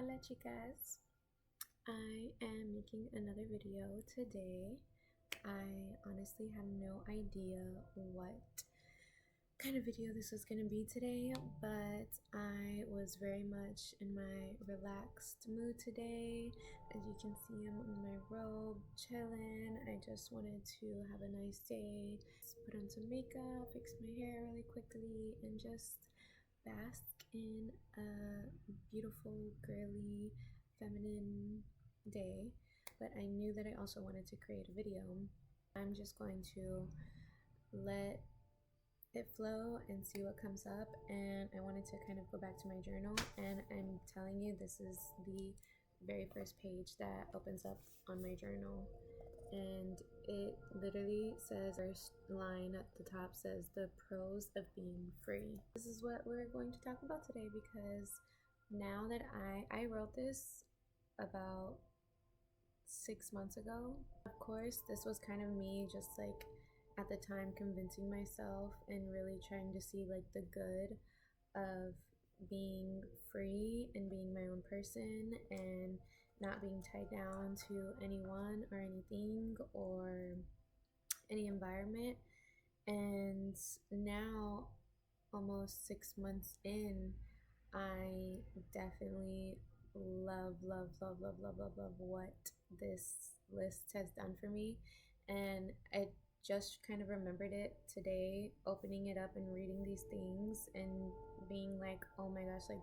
Hola chicas, I am making another video today. I honestly have no idea what kind of video this was going to be today, but I was very much in my relaxed mood today. As you can see, I'm in my robe, chilling. I just wanted to have a nice day, just put on some makeup, fix my hair really quickly, and just bask in a beautiful, girly, feminine day. But I knew that I also wanted to create a video. I'm just going to let it flow and see what comes up. And I wanted to kind of go back to my journal, and I'm telling you, this is the very first page that opens up on my journal, and it literally says, first line at the top says, the pros of being free. This is what we're going to talk about today, because now that I wrote this about 6 months ago. Of course, this was kind of me just like at the time convincing myself and really trying to see like the good of being free and being my own person and not being tied down to anyone or anything or any environment. And now, almost 6 months in, I definitely love what this list has done for me. And I just kind of remembered it today, opening it up and reading these things and being like, oh my gosh, like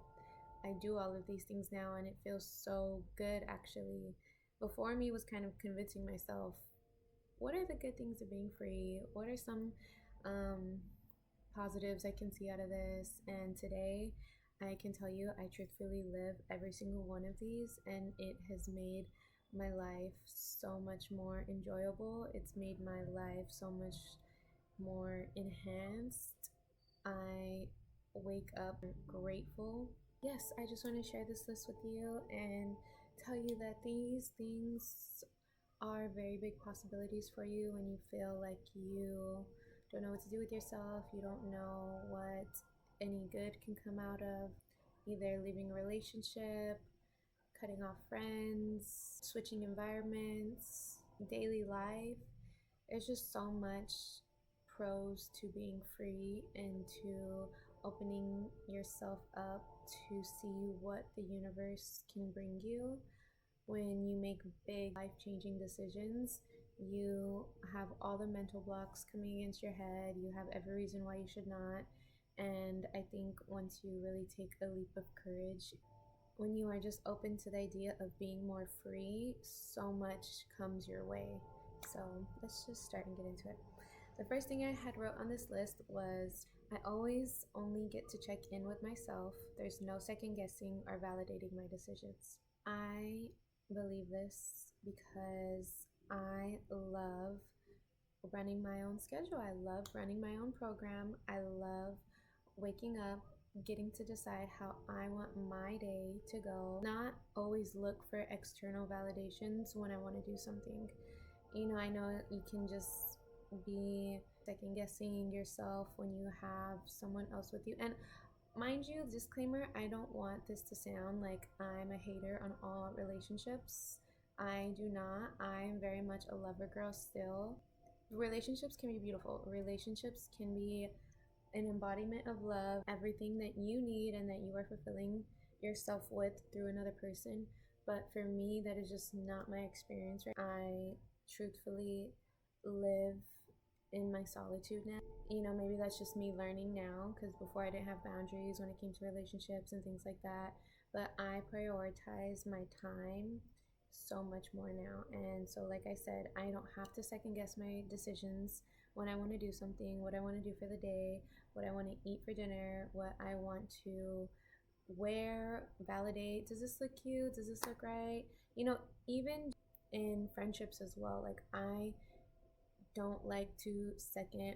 I do all of these things now and it feels so good actually. Before me was kind of convincing myself, what are the good things of being free? What are some um, positives I can see out of this? And today, I can tell you, I truthfully live every single one of these, and it has made my life so much more enjoyable. It's made my life so much more enhanced. I wake up grateful. Yes, I just want to share this list with you and tell you that these things are very big possibilities for you when you feel like you don't know what to do with yourself, you don't know what any good can come out of either leaving a relationship, cutting off friends, switching environments, daily life. There's just so much pros to being free and to opening yourself up to see what the universe can bring you. When you make big life-changing decisions, you have all the mental blocks coming against your head. You have every reason why you should not. And I think once you really take a leap of courage, when you are just open to the idea of being more free, so much comes your way. So let's just start and get into it. The first thing I had wrote on this list was, I always only get to check in with myself. There's no second guessing or validating my decisions. I believe this because I love running my own schedule. I love running my own program. I love waking up, getting to decide how I want my day to go. Not always look for external validations when I want to do something. I know you can just be second guessing yourself when you have someone else with you. And mind you, disclaimer, I don't want this to sound like I'm a hater on all relationships. I do not. I'm very much a lover girl still. Relationships can be beautiful. Relationships can be an embodiment of love, everything that you need and that you are fulfilling yourself with through another person. But for me, that is just not my experience. I truthfully live in my solitude now. Maybe that's just me learning now, because before I didn't have boundaries when it came to relationships and things like that. But I prioritize my time so much more now. And so, like I said, I don't have to second guess my decisions when I want to do something, what I want to do for the day, what I want to eat for dinner, what I want to wear, validate, does this look cute? Does this look right? Even in friendships as well, like I don't like to second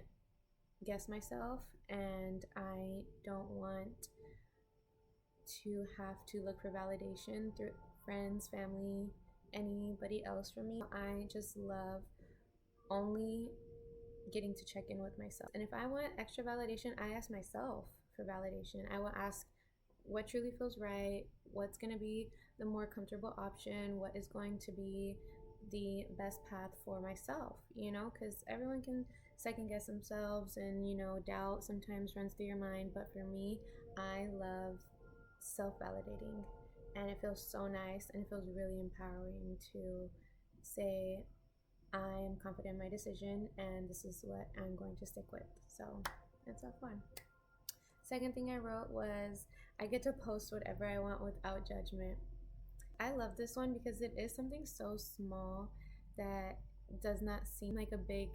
guess myself, and I don't want to have to look for validation through friends, family, anybody else from me. I just love only getting to check in with myself. And if I want extra validation, I ask myself for validation. I will ask what truly feels right, what's going to be the more comfortable option, what is going to be the best path for myself, because everyone can second guess themselves, and doubt sometimes runs through your mind. But for me, I love self validating, and it feels so nice, and it feels really empowering to say, I am confident in my decision, and this is what I'm going to stick with. So it's so fun. Second thing I wrote was, I get to post whatever I want without judgment. I love this one because it is something so small that does not seem like a big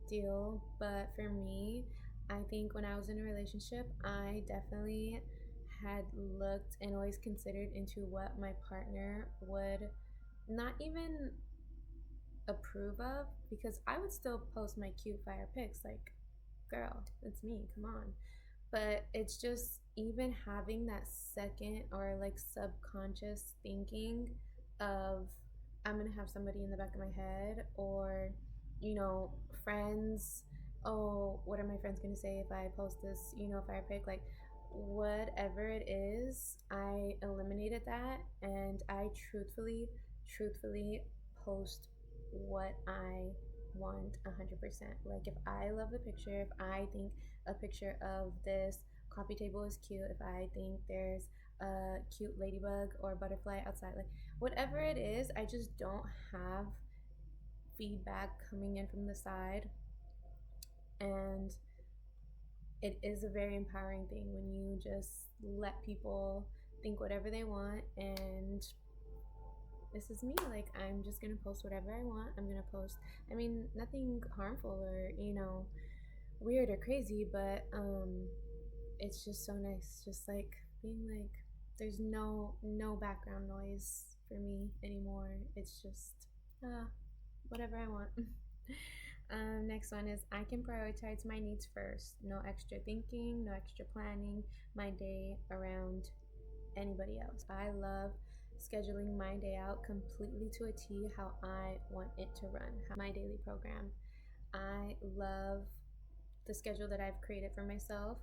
deal. But for me, I think when I was in a relationship, I definitely had looked and always considered into what my partner would not even approve of, because I would still post my cute fire pics, like, girl, it's me, come on. But it's just even having that second or like subconscious thinking of, I'm gonna have somebody in the back of my head, or friends, oh, what are my friends gonna say if I post this fire pic, like whatever it is. I eliminated that, and I truthfully post what I want 100%. Like, if I love the picture, if I think a picture of this coffee table is cute, if I think there's a cute ladybug or butterfly outside, like whatever it is, I just don't have feedback coming in from the side. And it is a very empowering thing when you just let people think whatever they want. And this is me, like, I'm just gonna post whatever I want. I'm gonna post, I mean, nothing harmful or weird or crazy, but it's just so nice, just like being like, there's no background noise for me anymore. It's just whatever I want. Next one is, I can prioritize my needs first. No extra thinking, no extra planning my day around anybody else. I love scheduling my day out completely to a T, how I want it to run, my daily program. I love the schedule that I've created for myself.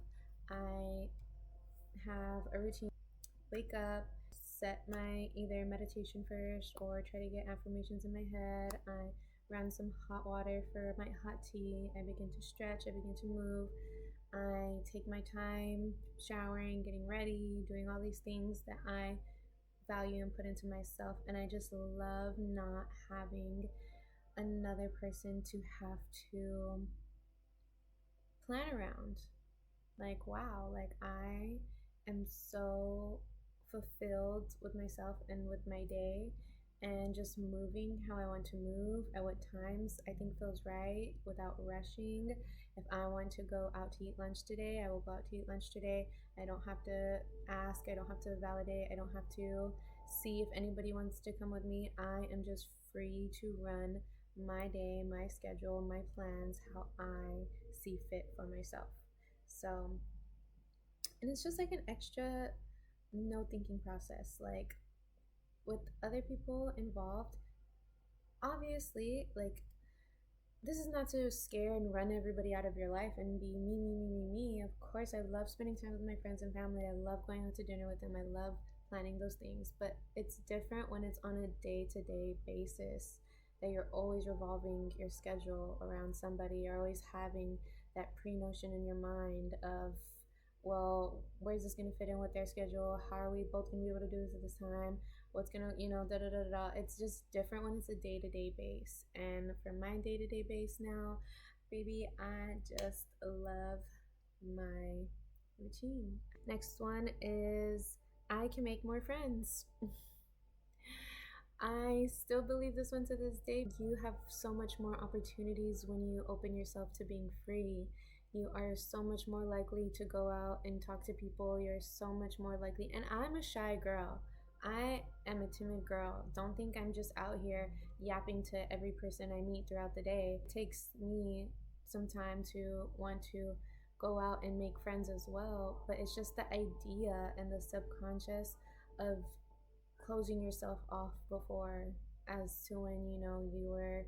I have a routine. Wake up, set my either meditation first or try to get affirmations in my head. I run some hot water for my hot tea. I begin to stretch, I begin to move. I take my time showering, getting ready, doing all these things that I value and put into myself. And I just love not having another person to have to plan around. Like, wow, like I am so fulfilled with myself and with my day, and just moving how I want to move at what times I think feels right without rushing. If I want to go out to eat lunch today, I will go out to eat lunch today. I don't have to ask, I don't have to validate, I don't have to see if anybody wants to come with me. I am just free to run my day, my schedule, my plans, how I see fit for myself. So, and it's just like an extra no thinking process. Like, with other people involved, obviously, like, this is not to scare and run everybody out of your life and be me. Of course, I love spending time with my friends and family. I love going out to dinner with them. I love planning those things. But it's different when it's on a day to day basis, that you're always revolving your schedule around somebody. You're always having that pre notion in your mind of, well, where's this going to fit in with their schedule? How are we both going to be able to do this at this time? What's going to, da da da da. It's just different when it's a day to day base. And for my day to day base now, baby, I just love my routine. Next one is, I can make more friends. I still believe this one to this day. You have so much more opportunities when you open yourself to being free. You are so much more likely to go out and talk to people. You're so much more likely. And I'm a shy girl. I am a timid girl. Don't think I'm just out here yapping to every person I meet throughout the day. It takes me some time to want to go out and make friends as well. But it's just the idea and the subconscious of closing yourself off before, as to when you were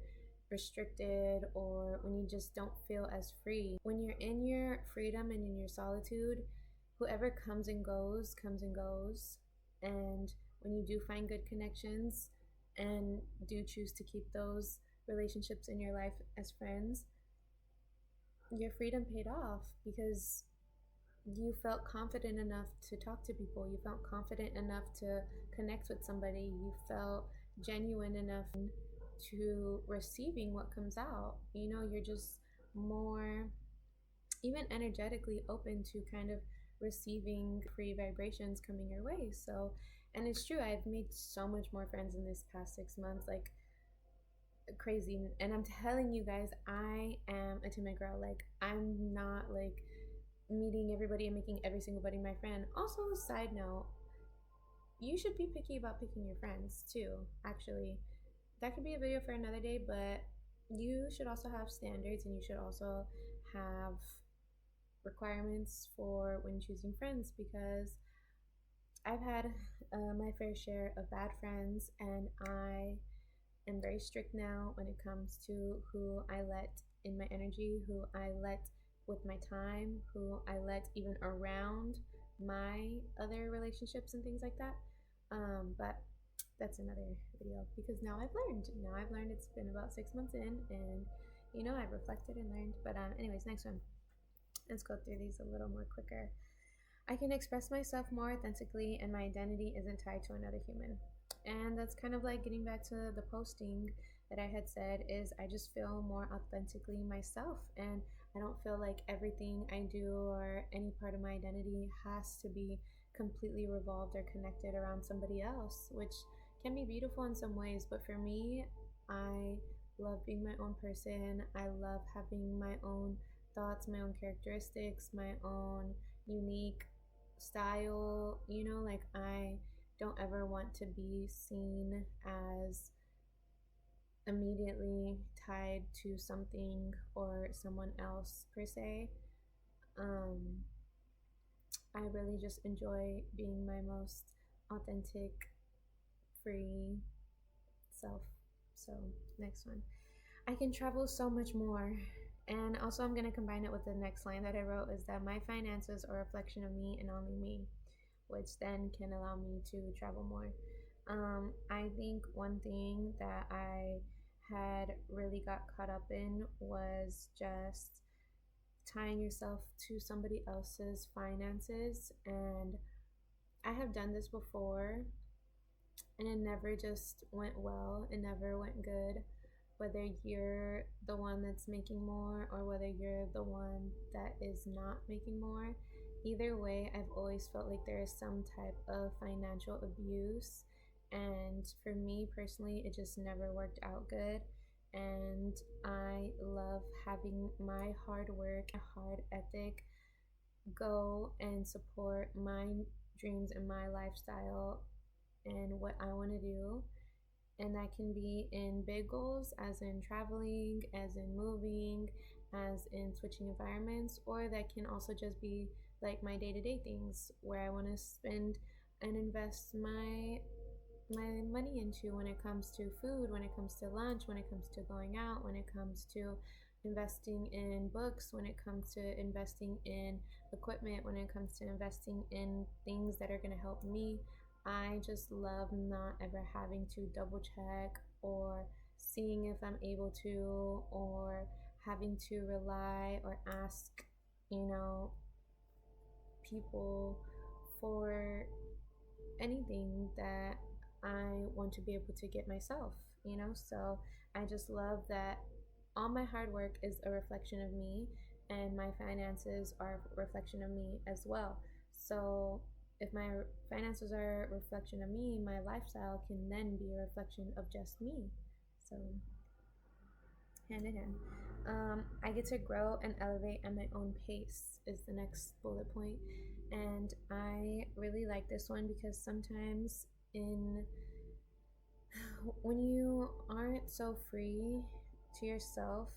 restricted, or when you just don't feel as free. When you're in your freedom and in your solitude, whoever comes and goes, comes and goes. And when you do find good connections and do choose to keep those relationships in your life as friends, your freedom paid off because you felt confident enough to talk to people. You felt confident enough to connect with somebody. You felt genuine enough to receiving what comes out. You're just more, even energetically, open to kind of receiving free vibrations coming your way. So, and it's true, I've made so much more friends in this past 6 months. Like, crazy. And I'm telling you guys, I am a timid girl. Like, I'm not like meeting everybody and making every single buddy my friend. Also, side note, you should be picky about picking your friends too. Actually, that could be a video for another day, but you should also have standards, and you should also have requirements for when choosing friends, because I've had my fair share of bad friends, and I am very strict now when it comes to who I let in my energy, who I let with my time, who I let even around my other relationships and things like that. But that's another video, because now I've learned. Now I've learned. It's been about 6 months in, and I've reflected and learned. But anyways, next one. Let's go through these a little more quicker. I can express myself more authentically, and my identity isn't tied to another human. And that's kind of like getting back to the posting that I had said, is I just feel more authentically myself, and I don't feel like everything I do or any part of my identity has to be completely revolved or connected around somebody else, which can be beautiful in some ways. But for me, I love being my own person. I love having my own thoughts, my own characteristics, my own unique style. Like, I don't ever want to be seen as immediately tied to something or someone else per se. um I really just enjoy being my most authentic, free self. So, next one. I can travel so much more. And also, I'm going to combine it with the next line that I wrote, is that my finances are a reflection of me and only me, which then can allow me to travel more. I think one thing that I had really got caught up in was just tying yourself to somebody else's finances. And I have done this before, and it never just went well. It never went good. Whether you're the one that's making more or whether you're the one that is not making more, either way, I've always felt like there is some type of financial abuse. And for me personally, it just never worked out good. And I love having my hard work, my hard ethic go and support my dreams and my lifestyle and what I want to do. And that can be in big goals, as in traveling, as in moving, as in switching environments, or that can also just be like my day-to-day things where I want to spend and invest my money into, when it comes to food, when it comes to lunch, when it comes to going out, when it comes to investing in books, when it comes to investing in equipment, when it comes to investing in things that are going to help me. I just love not ever having to double check or seeing if I'm able to, or having to rely or ask, you know, people for anything that I want to be able to get myself. So I just love that all my hard work is a reflection of me, and my finances are a reflection of me as well. So if my finances are a reflection of me, my lifestyle can then be a reflection of just me. So, hand in hand. I get to grow and elevate at my own pace, is the next bullet point. And I really like this one because sometimes in when you aren't so free to yourself,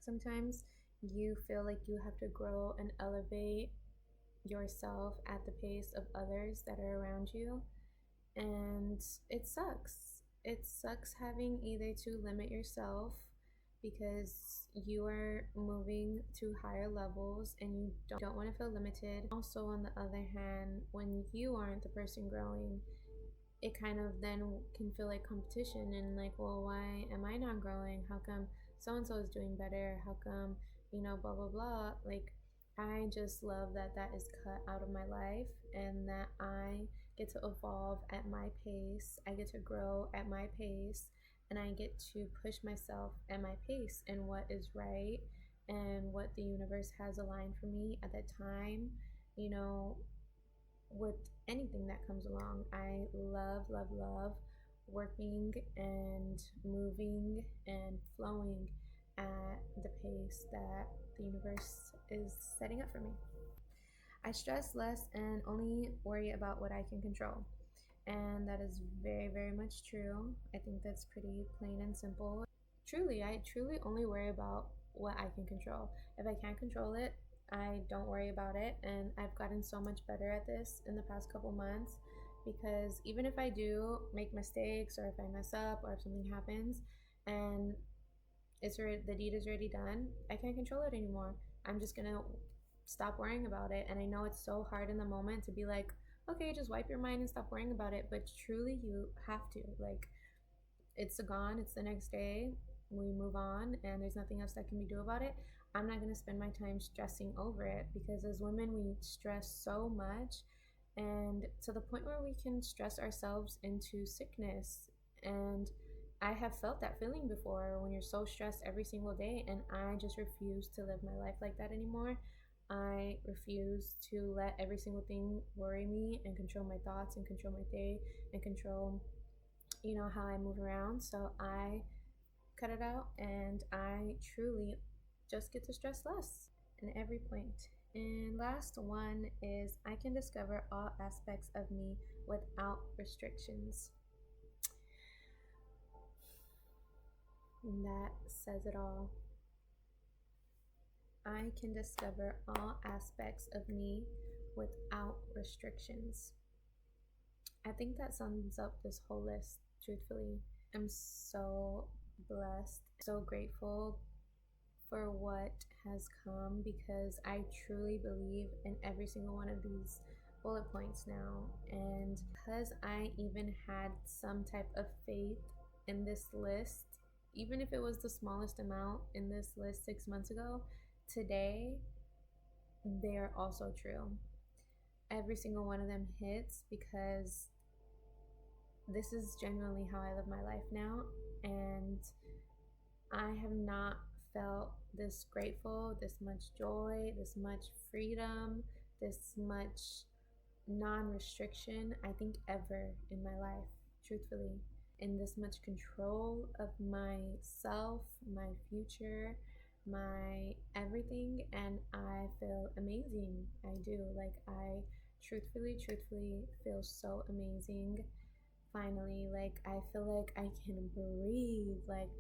sometimes you feel like you have to grow and elevate yourself at the pace of others that are around you. And it sucks. It sucks having either to limit yourself because you are moving to higher levels and you don't want to feel limited. Also, on the other hand, when you aren't the person growing, it kind of then can feel like competition and like, well, why am I not growing? How come so and so is doing better? How come, blah, blah, blah. Like, I just love that that is cut out of my life and that I get to evolve at my pace. I get to grow at my pace and I get to push myself at my pace and what is right and what the universe has aligned for me at that time. You know, with anything that comes along. I love, love, love working and moving and flowing at the pace that the universe is setting up for me. I stress less and only worry about what I can control. And that is very, very much true. I think that's pretty plain and simple. Truly, I truly only worry about what I can control. If I can't control it, I don't worry about it. And I've gotten so much better at this in the past couple months because even if I do make mistakes or if I mess up or if something happens and the deed is already done, I can't control it anymore. I'm just gonna stop worrying about it. And I know it's so hard in the moment to be like, okay, just wipe your mind and stop worrying about it. But truly, you have to. Like, it's gone, it's the next day, we move on, and there's nothing else that can be do about it. I'm not going to spend my time stressing over it because as women, we stress so much and to the point where we can stress ourselves into sickness. And I have felt that feeling before when you're so stressed every single day, and I just refuse to live my life like that anymore. I refuse to let every single thing worry me and control my thoughts and control my day and control how I move around. So I cut it out and I truly just get to stress less in every point. And last one is I can discover all aspects of me without restrictions. And that says it all. I can discover all aspects of me without restrictions. I think that sums up this whole list, truthfully. I'm so blessed, so grateful for what has come because I truly believe in every single one of these bullet points now. And because I even had some type of faith in this list, even if it was the smallest amount in this list 6 months ago, today they're also true. Every single one of them hits because this is genuinely how I live my life now. And I have not felt this grateful, this much joy, this much freedom, this much non restriction, I think, ever in my life, truthfully. And this much control of myself, my future, my everything. And I feel amazing. I do. Like, I truthfully feel so amazing. Finally, like, I feel like I can breathe. Like,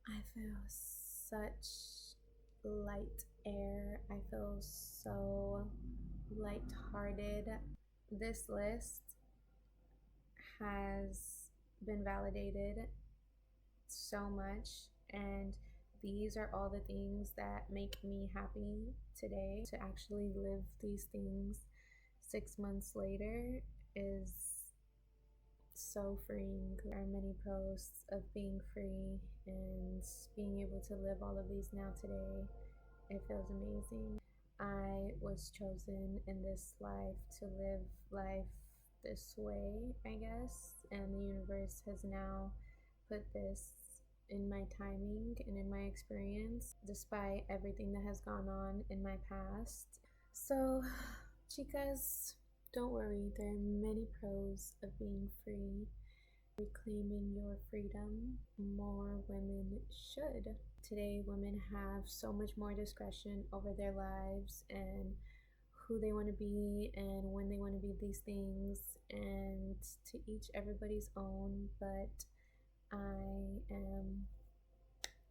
I feel such light air. I feel so lighthearted. This list has been validated so much, and these are all the things that make me happy today. To actually live these things 6 months later is so freeing. There are many posts of being free and being able to live all of these now today. It feels amazing. I was chosen in this life to live life this way, I guess, and the universe has now put this in my timing and in my experience, despite everything that has gone on in my past. So, chicas, don't worry, there are many pros of being free. Reclaiming your freedom, more women should. Today, women have so much more discretion over their lives and who they want to be and when they want to be these things, and to each everybody's own. But I am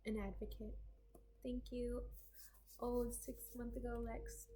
an advocate. Thank you. Oh, 6 months ago, Lex.